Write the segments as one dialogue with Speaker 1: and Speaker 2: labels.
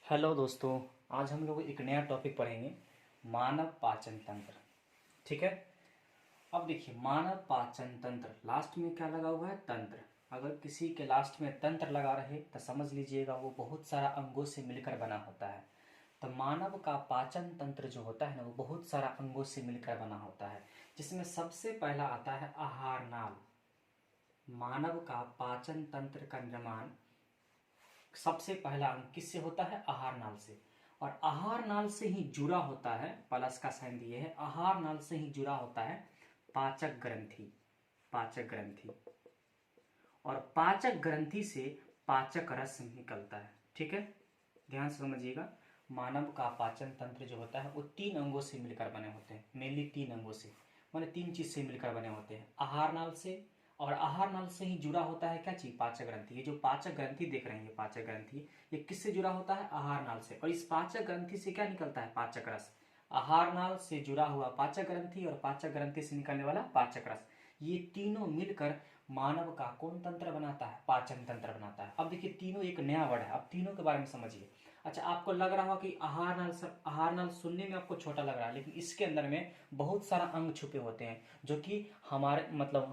Speaker 1: Hello दोस्तों। आज हम लोग एक नया टॉपिक पढ़ेंगे, मानव पाचन तंत्र। ठीक है। अब देखिए, मानव पाचन तंत्र, लास्ट में क्या लगा हुआ है? तंत्र। अगर किसी के लास्ट में तंत्र लगा रहे तो समझ लीजिएगा वो बहुत सारा अंगों से मिलकर बना होता है। तो मानव का पाचन तंत्र जो होता है ना, वो बहुत सारा अंगों से मिलकर बना होता है, जिसमें सबसे पहला आता है आहार नाल। मानव का पाचन तंत्र का निर्माण सबसे पहला अंग किससे होता है? आहार नाल से। और आहार नाल से ही जुड़ा होता है, प्लस का साइन दिए है, आहार नाल से ही जुड़ा होता है पाचक ग्रंथि। पाचक ग्रंथि। और पाचक ग्रंथि से पाचक रस निकलता है। ठीक है, ध्यान से समझिएगा। मानव का पाचन तंत्र जो होता है वो तीन अंगों से मिलकर बने होते हैं, मेनली तीन अंगों से, माने तीन चीज से मिलकर बने होते हैं। आहार नाल से, और आहार नाल से ही जुड़ा होता है क्या चीज? पाचक ग्रंथि। ये जो पाचक ग्रंथि देख रहे हैं, पाचक ग्रंथि, ये किससे जुड़ा होता है? आहार नाल से। और इस पाचक ग्रंथि से क्या निकलता है? पाचक रस। आहार नाल से जुड़ा हुआ पाचक ग्रंथि और पाचक ग्रंथि से निकलने वाला पाचक रस, ये तीनों मिलकर मानव का कौन तंत्र बनाता है? पाचन तंत्र बनाता है। अब देखिए, तीनों एक नया वर्ड है, अब तीनों के बारे में समझिए। अच्छा, आपको लग रहा होगा कि आहार नाल, आहार नाल सुनने में आपको छोटा लग रहा है, लेकिन इसके अंदर में बहुत सारा अंग छुपे होते हैं जो कि हमारे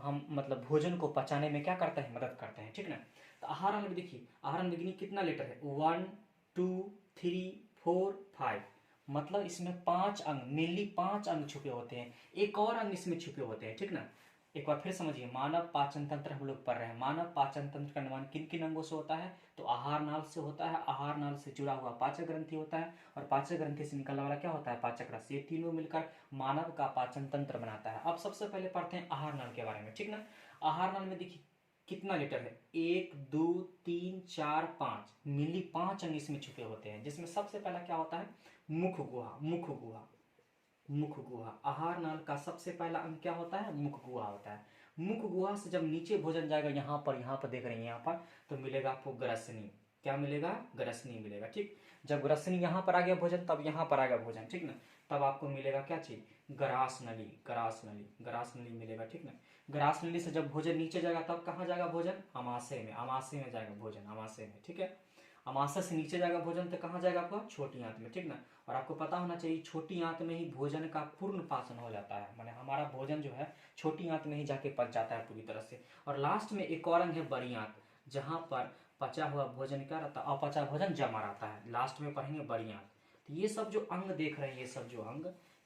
Speaker 1: हम भोजन को पचाने में क्या करते हैं? मदद करते हैं। ठीक ना। तो आहार नाल में देखिए, आहार नाल में गिनिए कितना लेटर है? 1 2 3 4 5। मतलब इसमें पांच अंग, मेनली पांच अंग छुपे होते हैं। एक और अंग इसमें छुपे होते हैं। ठीक ना। एक बार फिर समझिए, मानव पाचन तंत्र हम लोग पढ़ रहे हैं। मानव पाचन तंत्र का निर्माण किन किन अंगों से होता है? तो आहार नाल से होता है। आहार नाल से जुड़ा हुआ पाचक ग्रंथि होता है, और पाचक ग्रंथि से निकलने वाला क्या होता है? पाचक रस। ये तीनों मिलकर मानव का पाचन तंत्र बनाता है। अब सबसे पहले पढ़ते हैं आहार नाल के बारे में। ठीक ना। आहार नाल में देखिए कितना लीटर है? 1 2 3 4 5, मिली पांच अंग इसमें छुपे होते हैं, जिसमें सबसे पहला क्या होता है? मुख गुहा। मुख गुहा। मुख गुहा। आहार नाल का सबसे पहला अंग क्या होता है? मुख गुहा होता है। मुख गुहा से जब नीचे भोजन जाएगा, यहाँ पर देख रहे हैं, यहाँ पर, तो मिलेगा आपको ग्रसनी। क्या मिलेगा? ग्रसनी मिलेगा। ठीक। जब ग्रसनी यहाँ पर आ गया भोजन, तब यहाँ पर आ गया भोजन। ठीक ना। तब आपको मिलेगा क्या चीज? ग्रास नली। ग्रास नली। ग्रास नली मिलेगा। ठीक ना। ग्रास नली से जब भोजन नीचे जाएगा, तब कहाँ जाएगा भोजन? अमाशय में। अमाशय में जाएगा भोजन, अमाशय में। ठीक है। अमाशय से नीचे जाएगा भोजन तो कहाँ जाएगा आपका? छोटी आंत में। ठीक ना। और आपको पता होना चाहिए, छोटी आंत में ही भोजन का पूर्ण पाचन हो जाता है, माने हमारा भोजन जो है छोटी आंत में ही जाके पच जाता है पूरी तरह से। और लास्ट में एक और अंग है बड़ी आंत, जहां पर पचा हुआ भोजन क्या रहता है? अपचा भोजन जमा रहता है। लास्ट में पढ़ेंगे बड़ी आंत। तो ये सब जो अंग देख रहे हैं,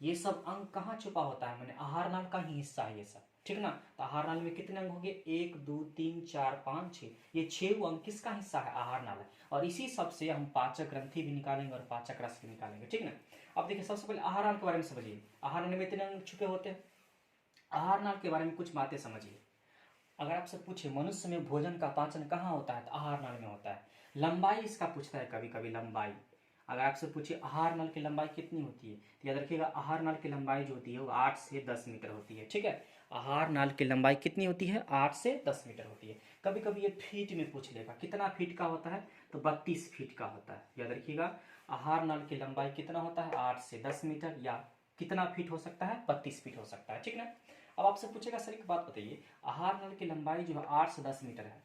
Speaker 1: ये सब अंग कहाँ छुपा होता है? मैंने आहार नाल का ही हिस्सा है ये सब। ठीक ना। तो आहार नाल में कितने अंग हो गए? 1 2 3 4 5 6। ये छह अंग किसका हिस्सा है? आहार नाल है। और इसी सब से हम पाचक ग्रंथि भी निकालेंगे और पाचक रस भी निकालेंगे। ठीक ना। अब देखिए, सबसे पहले आहार नाल के बारे में समझिए। आहार नाल में इतने अंग छुपे होते हैं। आहार नाल के बारे में कुछ बातें समझिए। अगर आपसे पूछे मनुष्य में भोजन का पाचन कहाँ होता है, तो आहार नाल में होता है। लंबाई इसका पूछता है कभी कभी, लंबाई। अगर आपसे पूछे आहार नाल की लंबाई कितनी होती है, तो याद रखिएगा, आहार नाल की लंबाई जो होती है वो 8 से 10 मीटर होती है। ठीक है। आहार नाल की लंबाई कितनी होती है? 8 से 10 मीटर होती है। कभी कभी ये फीट में पूछ लेगा, कितना फीट का होता है? तो 32 फीट का होता है। याद रखिएगा, आहार नाल की लंबाई कितना होता है? 8 से 10 मीटर, या कितना फीट हो सकता है? 32 फीट हो सकता है। ठीक ना। अब आपसे पूछेगा, सर एक बात बताइए, आहार नल की लंबाई जो है 8 से 10 मीटर है।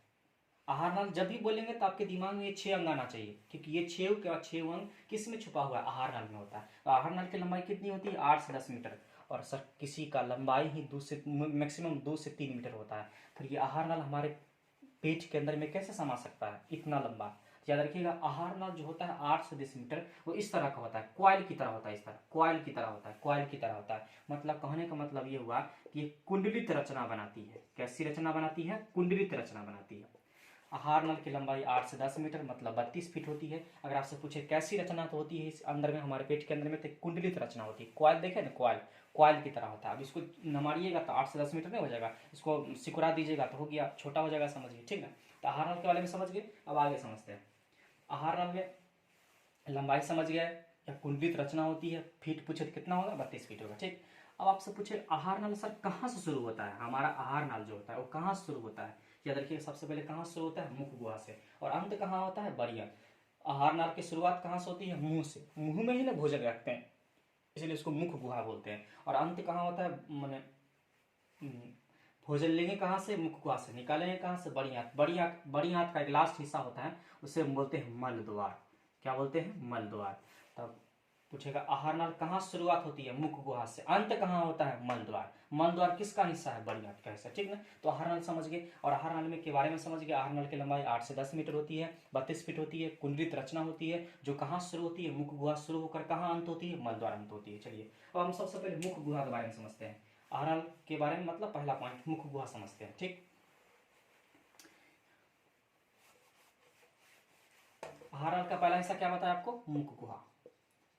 Speaker 1: आहार नल जब भी बोलेंगे तो आपके दिमाग में ये छह अंग आना चाहिए, क्योंकि ये छह अंग किस में छुपा हुआ है? आहार नल में होता है। तो आहार नल की लंबाई कितनी होती है? 8 से 10 मीटर। और सर किसी का लंबाई ही 2 से मैक्सिमम 2 से 3 मीटर होता है। फिर ये आहार नल हमारे पेट के अंदर में कैसे समा सकता है इतना लंबा? याद रखिएगा, आहार नाल जो होता है 8 से 10 मीटर, वो इस तरह का होता है, क्वाइल की तरह होता है। इस तरह क्वाइल की तरह होता है, क्वाइल की तरह होता है। मतलब कहने का मतलब ये हुआ कि ये कुंडलित रचना बनाती है। कैसी रचना बनाती है? कुंडलित रचना बनाती है। आहार नल की लंबाई 8 से 10 मीटर, मतलब 32 फीट होती है। अगर आपसे पूछे कैसी रचना तो होती है इस अंदर में, हमारे पेट के अंदर में, तो कुंडलित रचना होती है। क्वाइल देखे ना, क्वाइल, क्वाइल की तरह होता है। अब इसको नमारिएगा तो 8 से 10 मीटर नहीं हो जाएगा, इसको सिकुड़ा दीजिएगा तो हो गया, छोटा हो जाएगा, समझिए। ठीक ना। तो आहार नल के बारे में समझ गए। अब आगे समझते हैं। आहार नल में लंबाई समझ गए, या कुंडलित रचना होती है। फीट पूछे तो कितना होगा? 32 फीट होगा। ठीक। अब आपसे पूछे आहार नल सर कहाँ से शुरू होता है? हमारा आहार नल जो होता है वो कहाँ से शुरू होता है? याद रखिए, सबसे पहले कहाँ से शुरू होता है? मुख गुहा से। और अंत कहाँ होता है? बड़िया। आहार नाल की शुरुआत कहाँ से होती है? मुंह से। मुंह में ही ना भोजन रखते हैं, इसलिए इसको मुख गुहा बोलते हैं। और अंत कहाँ होता है? मैंने भोजन लेंगे कहाँ से? मुख गुहा से। निकालेंगे कहाँ से? बड़ी आंत। बड़ी आंत का एक लास्ट हिस्सा होता है, उसे हम बोलते हैं मल द्वार। क्या बोलते हैं, मल द्वार। तब पूछेगा आहार नाल कहाँ शुरुआत होती है, मुख गुहा से, अंत कहाँ होता है, मल द्वार। मल द्वार किसका हिस्सा है, बड़ी आंत का हिस्सा, ठीक ना। तो आहार नाल समझ गए, और आहार नाल में के बारे में समझ गए। आहार नाल की लंबाई 8 से 10 मीटर होती है, 32 फीट होती है, कुंडलित रचना होती है, जो कहाँ शुरू होती है, मुख गुहा शुरू होकर कहाँ अंत होती है, मल द्वार अंत होती है। चलिए अब हम सबसे पहले मुख गुहा के बारे में समझते हैं। आहार नाल के बारे में मतलब पहला पॉइंट मुख गुहा समझते हैं, ठीक। आहार नाल का पहला हिस्सा क्या बताया आपको, मुख गुहा।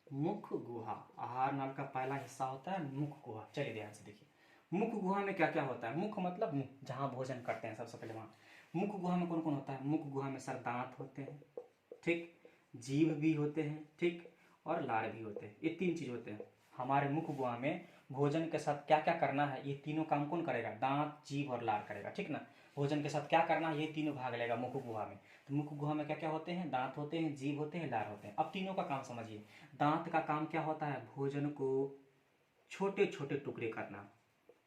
Speaker 1: मुख गुहा, आहार नाल का पहला हिस्सा होता है मुख गुहा। चलिए ध्यान से देखिए, मुख गुहा में क्या क्या होता है। मुख मतलब मुंह, जहां भोजन करते हैं सबसे पहले वहां। मुख गुहा में कौन कौन होता है, मुख गुहा में सर दांत होते हैं, ठीक, जीभ भी होते हैं, ठीक, और लार भी होते हैं। ये 3 चीज होते हैं हमारे मुख गुहा में। भोजन के साथ क्या क्या करना है, ये तीनों काम कौन करेगा, दांत, जीभ और लार करेगा, ठीक ना। भोजन के साथ क्या करना है, ये तीनों भाग लेगा मुख गुहा में। तो मुख गुहा में क्या क्या होते हैं, दांत होते हैं, जीभ होते हैं, लार होते हैं। अब तीनों का काम समझिए। दांत का काम क्या होता है, भोजन को छोटे छोटे टुकड़े करना।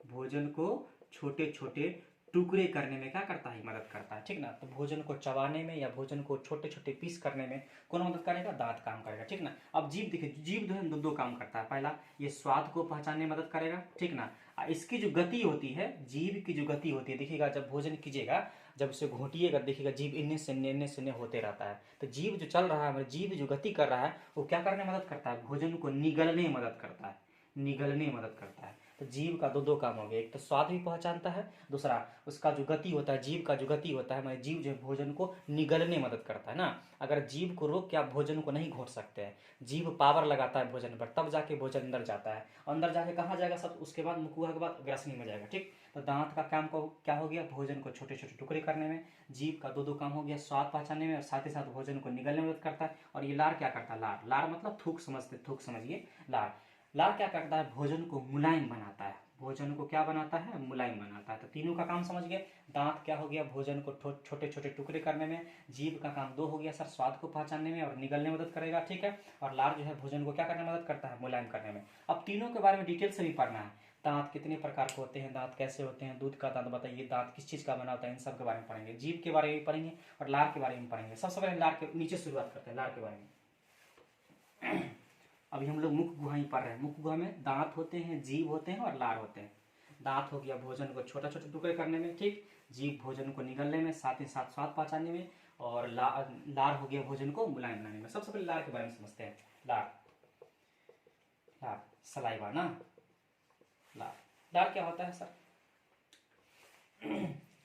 Speaker 1: भोजन को छोटे छोटे टुकड़े करने में क्या करता है, मदद करता है, ठीक ना। तो भोजन को चबाने में या भोजन को छोटे छोटे पीस करने में कौन मदद करेगा, दांत काम करेगा, ठीक ना। अब जीभ देखिए, जीभ जो है दो काम करता है। पहला ये स्वाद को पहचानने में मदद करेगा, ठीक ना। इसकी जो गति होती है, जीभ की जो गति होती है, देखिएगा जब भोजन कीजिएगा, जब उसे घोटिएगा, देखिएगा जीभ इन्ने से इन्ने से इन्ने होते रहता है। तो जीभ जो चल रहा है, जीभ जो गति कर रहा है, वो क्या करने में मदद करता है, भोजन को निगलने में मदद करता है, निगलने में मदद करता है। तो जीभ का दो काम हो गया, एक तो स्वाद भी पहचानता है, दूसरा उसका जो गति होता है, जीभ का जो गति होता है, मैं जीभ जो भोजन को निगलने में मदद करता है ना। अगर जीभ को रोक के आप भोजन को नहीं घोट सकते हैं, जीभ पावर लगाता है भोजन पर, तब जाके भोजन अंदर जाता है। अंदर जाके कहाँ जाएगा सब, उसके बाद मुख गुहा के बाद ग्रसनी में जाएगा, ठीक। तो दांत का काम को क्या हो गया, भोजन को छोटे छोटे टुकड़े करने में। जीभ का दो काम हो गया, स्वाद पहचानने में, और साथ ही साथ भोजन को निगलने में मदद करता है। और ये लार क्या करता है, लार, लार मतलब थूक समझते, थूक समझिए, लार। लार क्या करता है, भोजन को मुलायम बनाता है। भोजन को क्या बनाता है, मुलायम बनाता है। तो तीनों का काम समझ गए। दांत क्या हो गया, भोजन को छोटे छोटे टुकड़े करने में। जीभ का काम 2 हो गया सर, स्वाद को पहचानने में और निगलने में मदद करेगा, ठीक है। और लार जो है भोजन को क्या करने में मदद करता है, मुलायम करने में। अब तीनों के बारे में डिटेल से भी पढ़ना है। दांत कितने प्रकार के होते हैं, दांत कैसे होते हैं, दूध का दांत बताइए, दांत किस चीज का बना होता है, इन सब के बारे में पढ़ेंगे। जीभ के बारे में भी पढ़ेंगे और लार के बारे में पढ़ेंगे। सबसे पहले लार के नीचे शुरुआत करते हैं, लार के बारे में। अभी हम लोग मुख गुहा ही पढ़ रहे हैं। मुख गुहा में दांत होते हैं, जीभ होते हैं और लार होते हैं। दांत हो गया भोजन को छोटा छोटे टुकड़े करने में, ठीक। जीभ भोजन को निगलने में, साथ ही साथ स्वाद पहचानने में। और लार हो गया भोजन को मुलायम बनाने में। सबसे पहले लार के बारे में समझते हैं। लार, लार सलाइवा ना, लार, लार क्या होता है सर।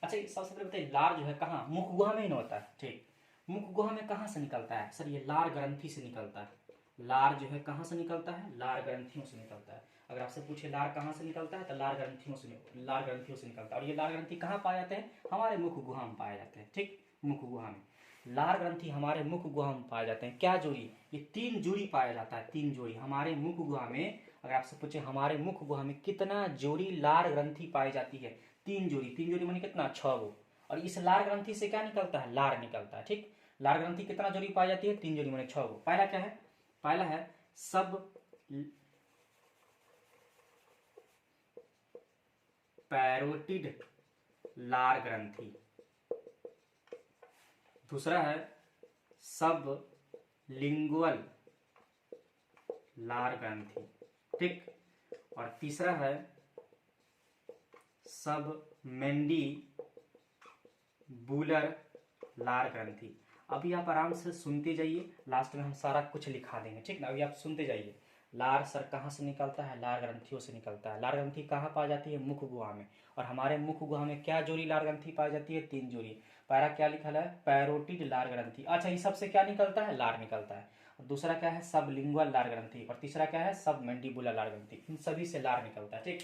Speaker 1: अच्छा सबसे पहले बताइए, लार जो है कहाँ, मुख गुहा में ही ना होता है, ठीक। मुख गुहा में कहाँ से निकलता है सर, ये लार ग्रंथि से निकलता है। लार जो है कहाँ से निकलता है, लार ग्रंथियों से निकलता है। अगर आपसे पूछे लार कहाँ से निकलता है, तो लार ग्रंथियों से निकलता है। और ये लार ग्रंथि कहाँ पाए जाते हैं, हमारे मुख गुहा में पाए जाते हैं, ठीक। मुख गुहा में लार ग्रंथि हमारे मुख गुहा में पाए जाते हैं। क्या जोड़ी, ये 3 जोड़ी पाया जाता है, 3 जोड़ी हमारे मुख गुहा में। अगर आपसे पूछे हमारे मुख गुहा में कितना जोड़ी लार ग्रंथि पाई जाती है, 3 जोड़ी। 3 जोड़ी मानी कितना, 6 गो। और इस लार ग्रंथि से क्या निकलता है, लार निकलता है, ठीक। लार ग्रंथि कितना जोड़ी पाई जाती है, 3 जोड़ी मानी 6 गो। पहला क्या है, पहला है सब पैरोटिड लार ग्रंथि। दूसरा है सब लिंगुअल लार ग्रंथि, ठीक। और तीसरा है सब मेंडी बुलर लार ग्रंथि। अभी आप आराम से सुनते जाइए, लास्ट में हम सारा कुछ लिखा देंगे, ठीक ना। अभी आप सुनते जाइए। लार सर कहाँ से निकलता है, लार ग्रंथियों से निकलता है। लार ग्रंथि कहाँ पाई जाती है, मुख गुहा में। और हमारे मुख गुहा में क्या जोड़ी लार ग्रंथि पाई जाती है, 3 जोड़ी। पहला क्या लिखा है, पैरोटिड लार ग्रंथि। अच्छा इस सबसे क्या निकलता है, लार निकलता है। और दूसरा क्या है, सब लिंगुअल लार ग्रंथि। और तीसरा क्या है, सब मैंडिबुलर लार ग्रंथि। इन सभी से लार निकलता है, ठीक।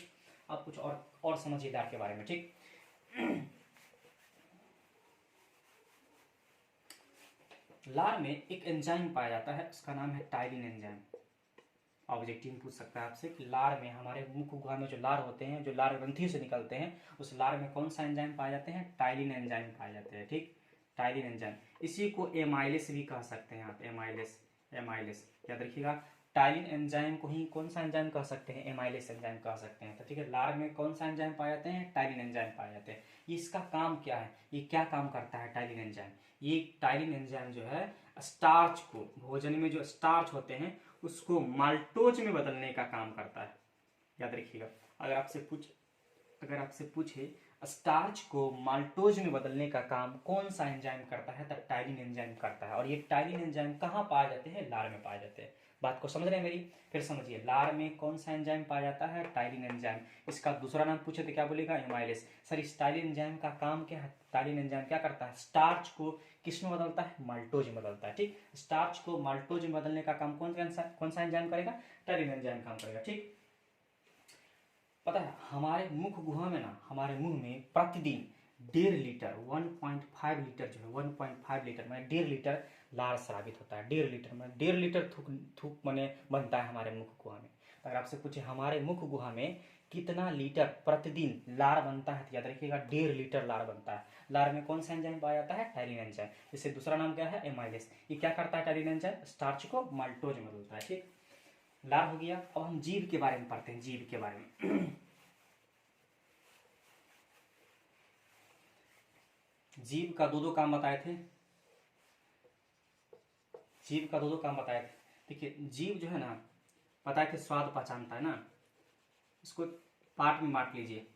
Speaker 1: अब कुछ और समझिए लार के बारे में, ठीक। लार में एक एंजाइम पाया जाता है, उसका नाम है टाइलिन एंजाइम। ऑब्जेक्टिव पूछ सकता है आपसे कि लार में, हमारे मुख गुहा में जो लार होते हैं, जो लार ग्रंथि से निकलते हैं, उस लार में कौन सा एंजाइम पाए जाते हैं, टाइलिन एंजाइम पाए जाते हैं, ठीक। टाइलिन एंजाइम, इसी को एमाइलेस भी कह सकते हैं आप, एमाइलेस, एमाइलेस याद रखिएगा। टाइलिन एंजाइम को ही कौन सा एंजाइम कह सकते हैं, एमाइलेस एंजाइम कह सकते हैं। तो ठीक है, लार में कौन सा एंजाइम पाए जाते हैं, टाइलिन एंजाइम पाए जाते हैं। इसका काम क्या है, ये क्या काम करता है टाइलिन एंजाइम, ये टाइलिन एंजाइम जो है स्टार्च को, भोजन में जो स्टार्च होते हैं उसको माल्टोज में बदलने का काम करता है। याद रखिएगा, अगर आपसे पूछे स्टार्च को माल्टोज में बदलने का काम कौन सा एंजाइम करता है, तो टाइलिन एंजाइम करता है। और ये टाइलिन एंजाइम कहाँ पाए जाते हैं, लार में पाए जाते हैं। बात को समझ रहे हैं मेरी? फिर समझिए, लार में कौन सा एंजाइम पाया जाता है, टाइलिन एंजाइम। इसका दूसरा नाम पूछे तो क्या बोलेगा, एमाइलेज। सर इस टाइलिन एंजाइम का काम क्या है, टाइलिन एंजाइम क्या करता है, स्टार्च को किस में बदलता है, माल्टोज में बदलता है। ठीक, स्टार्च को माल्टोज में बदलने का काम कौन सा एंजाइम करेगा, टाइलिन एंजाइम काम करेगा। ठीक, पता है हमारे मुख गुहा में ना, हमारे मुंह में प्रतिदिन 1.5 लीटर 1.5 लीटर जो है 1.5 लीटर में 1.5 लीटर लार स्रावित होता है। 1.5 लीटर में 1.5 लीटर थूक माने बनता है हमारे मुख गुहा में। अगर आपसे पूछे हमारे मुख गुहा में कितना लीटर प्रतिदिन लार बनता है, तो याद रखिएगा 1.5 लीटर लार बनता है। लार में कौन सा एंजाइम पाया जाता है, टाइलिन एंजाइम। इससे दूसरा नाम क्या है, एमाइलेज। ये क्या करता है, टाइलिन एंजाइम स्टार्च को माल्टोज में बदलता है। ठीक, लार हो गया। अब हम जीव के बारे में पढ़ते हैं, जीव के बारे में। जीव का दो काम बताए थे, जीव का दो काम बताए थे। देखिए जीव जो है ना, बताए थे स्वाद पहचानता है ना, इसको पार्ट में बांट लीजिए।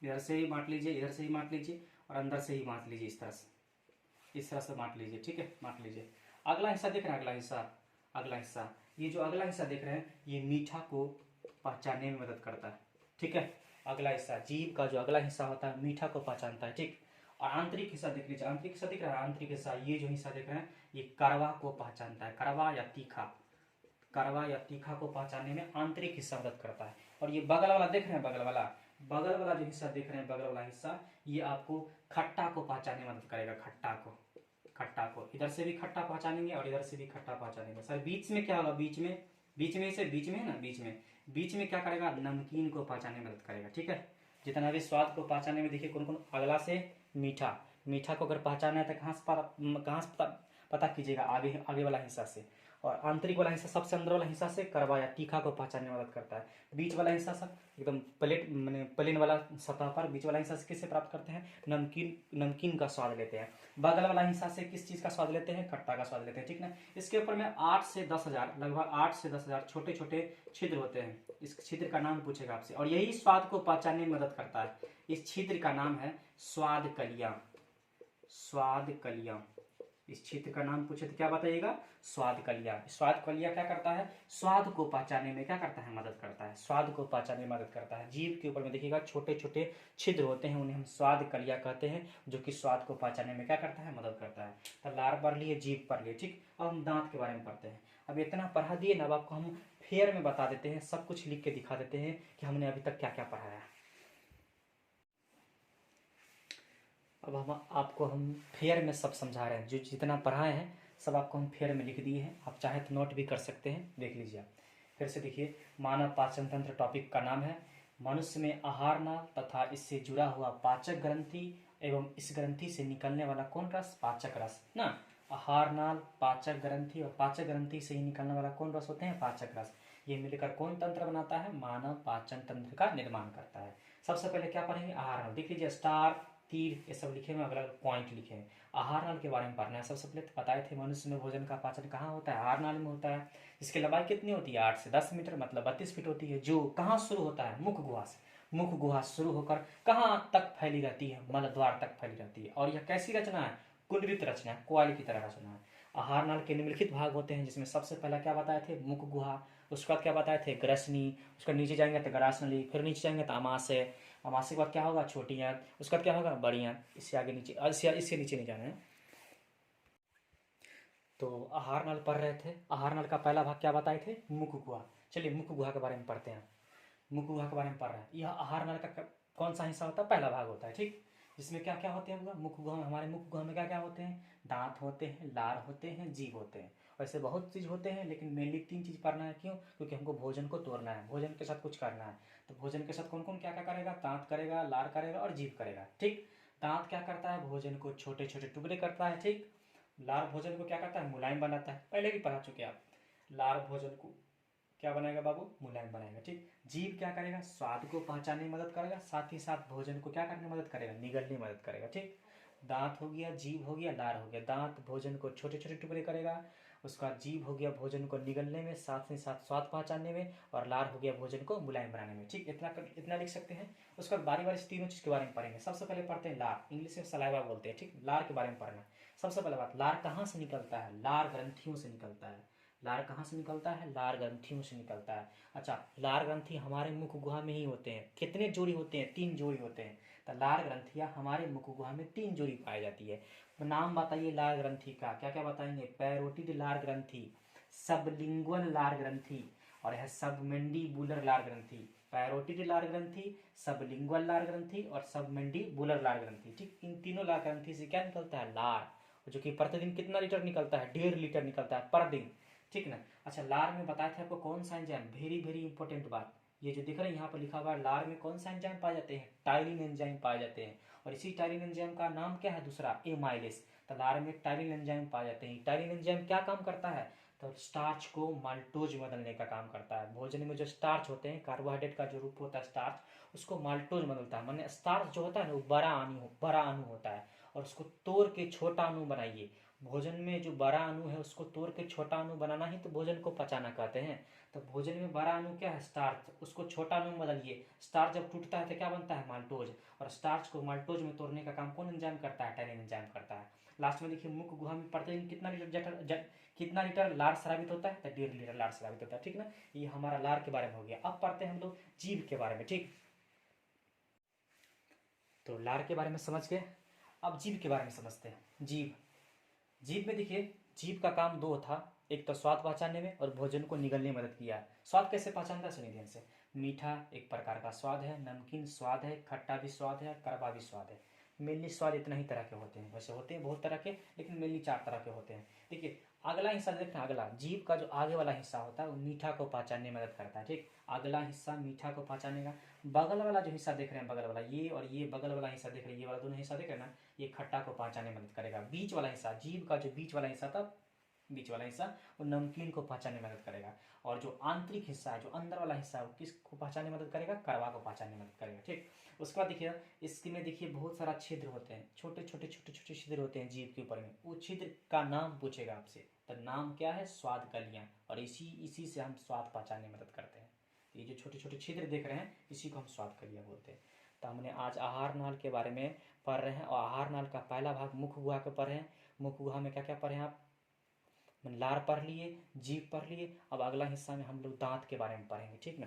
Speaker 1: इधर से ही बांट लीजिए, इधर से ही बांट लीजिए, और अंदर से ही बांट लीजिए। इस तरह से, इस तरह से बांट लीजिए। ठीक है, बांट लीजिए। अगला हिस्सा देख रहे हैं, अगला हिस्सा, ये जो अगला हिस्सा देख रहे हैं, ये मीठा को पहचानने में मदद करता है। ठीक है, अगला हिस्सा, जीव का जो अगला हिस्सा होता है मीठा को पहचानता है। ठीक, और आंतरिक हिस्सा देख लीजिए, आंतरिक हिस्सा दिख रहा है, आंतरिक हिस्सा, ये जो हिस्सा देख रहे हैं, ये कड़वा को पहचानता है। कड़वा या तीखा, कड़वा या तीखा को पहचानने में आंतरिक हिस्सा मदद करता है। और ये बगल वाला देख रहे हैं, बगल वाला जो हिस्सा देख रहे हैं, बगल वाला हिस्सा, ये आपको खट्टा को पहचानने में मदद करेगा। खट्टा को इधर से भी खट्टा पहचानेंगे और इधर से भी खट्टा पहचानेंगे। सर बीच में क्या होगा, बीच में है ना, बीच में क्या करेगा, नमकीन को पहचानने में मदद करेगा। ठीक है, जितना भी स्वाद को पहचानने में, देखिए कौन कौन, अगला से मीठा को अगर पहचाना है तो कहाँ से पता कीजिएगा, आगे वाला हिस्सा से। और आंतरिक वाला हिस्सा, सबसे अंदर वाला हिस्सा से कड़वा या तीखा को पहचानने में मदद करता है। बीच वाला हिस्सा सब एकदम प्लेन वाला सतह पर, बीच वाला हिस्सा से किससे प्राप्त करते हैं, नमकीन का स्वाद लेते हैं। बगल वाला हिस्सा से किस चीज का स्वाद लेते हैं, खट्टा का स्वाद लेते हैं। ठीक ना, इसके ऊपर में 8 से 10 हजार, लगभग 8 से 10 हजार छोटे छोटे छिद्र होते हैं। इस छिद्र का नाम पूछेगा आपसे, और यही स्वाद को पहचानने में मदद करता है। इस छिद्र का नाम है स्वाद कलियां। इस क्षेत्र का नाम पूछे तो क्या बताइएगा, स्वाद कलिया। स्वाद कलिया क्या करता है, स्वाद को पहचानने में क्या करता है, मदद करता है। स्वाद को पहचानने में मदद करता है। जीभ के ऊपर में देखिएगा छोटे छोटे छिद्र होते हैं, उन्हें हम स्वाद कलिया कहते हैं, जो कि स्वाद को पहचानने में क्या करता है, मदद करता है। तो लार पढ़ लिए, जीभ पढ़ लिए। ठीक, अब हम दांत के बारे में पढ़ते हैं। अब इतना पढ़ा दिए ना, अब आपको हम फेयर में बता देते हैं, सब कुछ लिख के दिखा देते हैं कि हमने अभी तक क्या क्या पढ़ाया। अब हम फेयर में सब समझा रहे हैं, जो जितना पढ़ाए हैं सब आपको हम फेयर में लिख दिए हैं। आप चाहे तो नोट भी कर सकते हैं, देख लीजिए आप। फिर से देखिए, मानव पाचन तंत्र टॉपिक का नाम है। मनुष्य में आहार नाल तथा इससे जुड़ा हुआ पाचक ग्रंथि एवं इस ग्रंथि से निकलने वाला कौन रस, पाचक रस ना। आहार नाल, पाचक ग्रंथि, और पाचक ग्रंथि से ही निकलने वाला कौन रस होते हैं, पाचक रस। ये मिलकर कौन तंत्र बनाता है, मानव पाचन तंत्र का निर्माण करता है। सबसे पहले क्या पढ़ेंगे, आहार नाल। देख लीजिए, स्टार तीर ये सब लिखे हुए, अगला पॉइंट लिखे हैं। आहार नाल के बारे में पढ़ना है। सबसे पहले तो बताए थे मनुष्य में भोजन का पाचन कहाँ होता है, आहार नाल में होता है। इसकी लंबाई कितनी होती है, 8 से 10 मीटर, मतलब 32 फीट होती है, जो कहाँ शुरू होता है, मुख गुहा से। मुख गुहा शुरू होकर कहाँ तक फैली रहती है, मल द्वार तक फैली रहती है। और यह कैसी रचना है, कुंडलित रचना है, कोयल की तरह रचना है। आहार नाल के निम्नलिखित भाग होते हैं, जिसमें सबसे पहला क्या बताए थे, मुख गुहा। उसके बाद क्या बताए थे, ग्रसनी। उसके नीचे जाएंगे तो ग्रासनली, फिर नीचे जाएंगे तो आमाशय। आमाशय के बाद क्या होगा, छोटी आंत। उसके बाद क्या होगा, बड़ी आंत। इससे आगे नीचे, इससे नीचे नहीं जाना है। तो आहार नल पढ़ रहे थे। आहार नल का पहला भाग क्या बताए थे, मुख गुहा। चलिए मुख गुहा के बारे में पढ़ते हैं। मुख गुहा के बारे में पढ़ रहे हैं। यह आहार नल का कौन सा हिस्सा होता है, पहला भाग होता है। ठीक, इसमें क्या क्या होते हैं, मुख गुहा में, हमारे मुख गुहा में क्या क्या होते हैं, दांत होते हैं, लार होते हैं, जीभ होते हैं। वैसे बहुत चीज़ होते हैं, लेकिन मेनली 3 चीज़ पढ़ना है। क्यों, क्योंकि हमको भोजन को तोड़ना है, भोजन के साथ कुछ करना है। तो भोजन के साथ कौन कौन क्या क्या करेगा, दांत करेगा, लार करेगा और जीभ करेगा। ठीक, दांत क्या करता है, भोजन को छोटे छोटे टुकड़े करता है। ठीक, लार भोजन को क्या करता है, मुलायम बनाता है, पहले भी पढ़ा चुके आप। लार भोजन को क्या बनाएगा बाबू, मुलायम बनाएगा। ठीक, जीभ क्या करेगा, स्वाद को पहचानने में मदद करेगा, साथ ही साथ भोजन को क्या करने में मदद करेगा, निगलने में मदद करेगा। ठीक, दांत हो गया, जीभ हो गया, लार हो गया। दांत भोजन को छोटे छोटे टुकड़े करेगा, उसका जीभ हो गया भोजन को निगलने में, साथ ही साथ स्वाद पहचानने में, और लार हो गया भोजन को मुलायम बनाने में। ठीक, इतना लिख सकते हैं। उसके बाद बारी बारी से तीनों चीज के बारे में पढ़ेंगे। सबसे पहले पढ़ते हैं लार, इंग्लिश में सलाइवा बोलते हैं। ठीक, लार के बारे में पढ़ना। सबसे पहले बात, लार कहाँ से निकलता है? लार ग्रंथियों से निकलता है। लार कहाँ से निकलता है? लार ग्रंथियों से निकलता है। अच्छा, लार ग्रंथि हमारे मुख गुहा में ही होते हैं। कितने जोड़ी होते हैं? 3 जोड़ी होते हैं। तो लार ग्रंथियां हमारे मुख गुहा में 3 जोड़ी पाई जाती है। नाम बताइए लार ग्रंथि का, क्या क्या बताएंगे? पैरोटिड लार ग्रंथि, सबलिंगुअल लार ग्रंथि, और है सबमेंडिबुलर लार ग्रंथि। पैरोटिड लार ग्रंथि, सबलिंगुअल लार ग्रंथि और सबमेंडिबुलर लार ग्रंथि। ठीक, इन तीनों लार ग्रंथि से क्या निकलता है? लार, जो कि प्रतिदिन कितना लीटर निकलता है? 1.5 लीटर निकलता है पर दिन। ठीक ना। अच्छा, लार में बताया था आपको कौन सा एंजाइम, वेरी वेरी इंपॉर्टेंट बात, ये जो दिख रहा है यहाँ पर लिखा हुआ है, लार में कौन सा एंजाइम पाए जाते हैं? टाइलिन एंजाइम पाए जाते हैं। और इसी टाइलिन एंजाइम का नाम क्या है दूसरा? एमाइलेस। तो लार में टाइलिन एंजाइम पाए जाते हैं। टाइलिन एंजाइम क्या काम करता है? तो स्टार्च को माल्टोज में बदलने का काम करता है। भोजन में जो स्टार्च होते हैं, कार्बोहाइड्रेट का जो रूप होता है स्टार्च, उसको माल्टोज बदलता है। माने स्टार्च जो होता है ना, वो बड़ा अणु होता है, और उसको तोड़ के छोटा अणु बनाइए। भोजन में जो बड़ा अणु है उसको तोड़ के छोटा अणु बनाना ही तो भोजन को पचाना कहते हैं। तो भोजन में बड़ा अणु क्या है? स्टार्च, उसको छोटा अणु में बदलिए। स्टार्च जब टूटता है तो क्या बनता है? माल्टोज। और स्टार्च को माल्टोज में तोड़ने का काम कौन एंजाइम करता है? टाइलिन एंजाइम करता है। लास्ट में देखिए, मुख गुहा में प्रतिदिन कितना लीटर लार स्रावित होता है? तो 1.5 लीटर लार स्रावित होता है। ठीक ना, ये हमारा लार के बारे में हो गया। अब पढ़ते हैं हम लोग जीभ के बारे में। ठीक, तो लार के बारे में समझ गए। अब जीभ के बारे में समझते हैं। जीभ, जीभ में देखिए, जीभ का काम 2 था। एक तो स्वाद पहचानने में और भोजन को निगलने में मदद किया। स्वाद कैसे पहचानता है? सुनिए ध्यान से। मीठा एक प्रकार का स्वाद है, नमकीन स्वाद है, खट्टा भी स्वाद है, कड़वा भी स्वाद है। मेनली स्वाद इतना ही तरह के होते हैं, वैसे होते हैं बहुत तरह के, लेकिन मेनली 4 तरह के होते हैं। देखिए, अगला हिस्सा देखना, अगला जीभ का जो आगे वाला हिस्सा होता है वो मीठा को पहचानने में मदद करता है। ठीक, अगला हिस्सा मीठा को पहचानेगा। बगल वाला जो हिस्सा देख रहे हैं, बगल वाला ये और ये बगल वाला हिस्सा देख रहे हैं, ये वाला दोनों हिस्सा देख रहे हैं ना, ये खट्टा को पहचानने में मदद करेगा। बीच वाला हिस्सा, जीभ का जो बीच वाला हिस्सा था, बीच वाला हिस्सा वो नमकीन को पहचानने में मदद करेगा। और जो आंतरिक हिस्सा है, जो अंदर वाला हिस्सा है, वो किसको पहचानने में मदद करेगा? कड़वा को पहचानने में मदद करेगा। ठीक, उसके बाद देखिए, इसमें देखिए बहुत सारा छिद्र होते हैं, छोटे छोटे छोटे छोटे छिद्र होते हैं जीभ के ऊपर में। वो छिद्र का नाम पूछेगा आपसे, तो नाम क्या है? स्वाद कलियां। और इसी से हम स्वाद पहचानने में मदद करते हैं। ये जो छोटे छोटे छिद्र देख रहे हैं, इसी को हम स्वाद कलियां बोलते हैं। तो हमने आज आहार नाल के बारे में पढ़ रहे हैं, और आहार नाल का पहला भाग मुख गुहा के पढ़े हैं। मुख गुहा में क्या क्या पढ़े हैं आप? लार पढ़ लिए, जीभ पढ़ लिए। अब अगला हिस्सा में हम लोग दांत के बारे में पढ़ेंगे। ठीक ना।